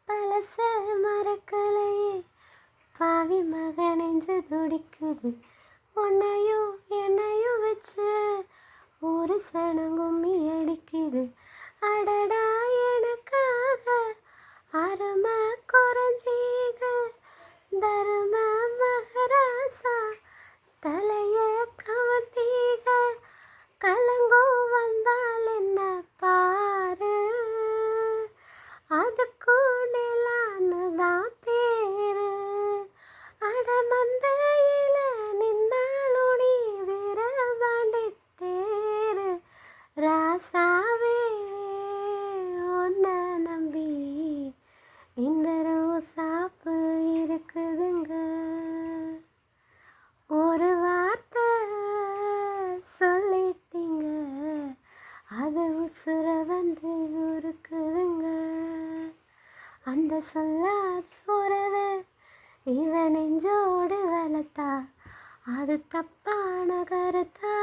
பழச மறக்கலையே பாவி மக நெஞ்சு துடிக்குது. உன்னையும் என்னையும் வச்சு ஒரு சனம் கும்மி அடிக்குது. அடடா எனக்காக அருமை குறைஞ்சீக தரும மகராசா தலைய கவத்தீக. கலங்கம் வந்தால் என்ன பாரு அதுக்கும் நிலான்னுதான் பேரு. அடமந்தையில நின்னாலுடி வீரபாண்டி தேரு. ராசாவே உன்னை நம்பி இந்த ரோசாப்பு இருக்குதுங்க. ஒரு வார்த்தை சொல்லிட்டீங்க அது உசுர வந்து இருக்குதுங்க. அந்த சொல்லாத உறவு இவன் நெஞ்சோடு வளர்த்தா அது தப்பான கருத்தா?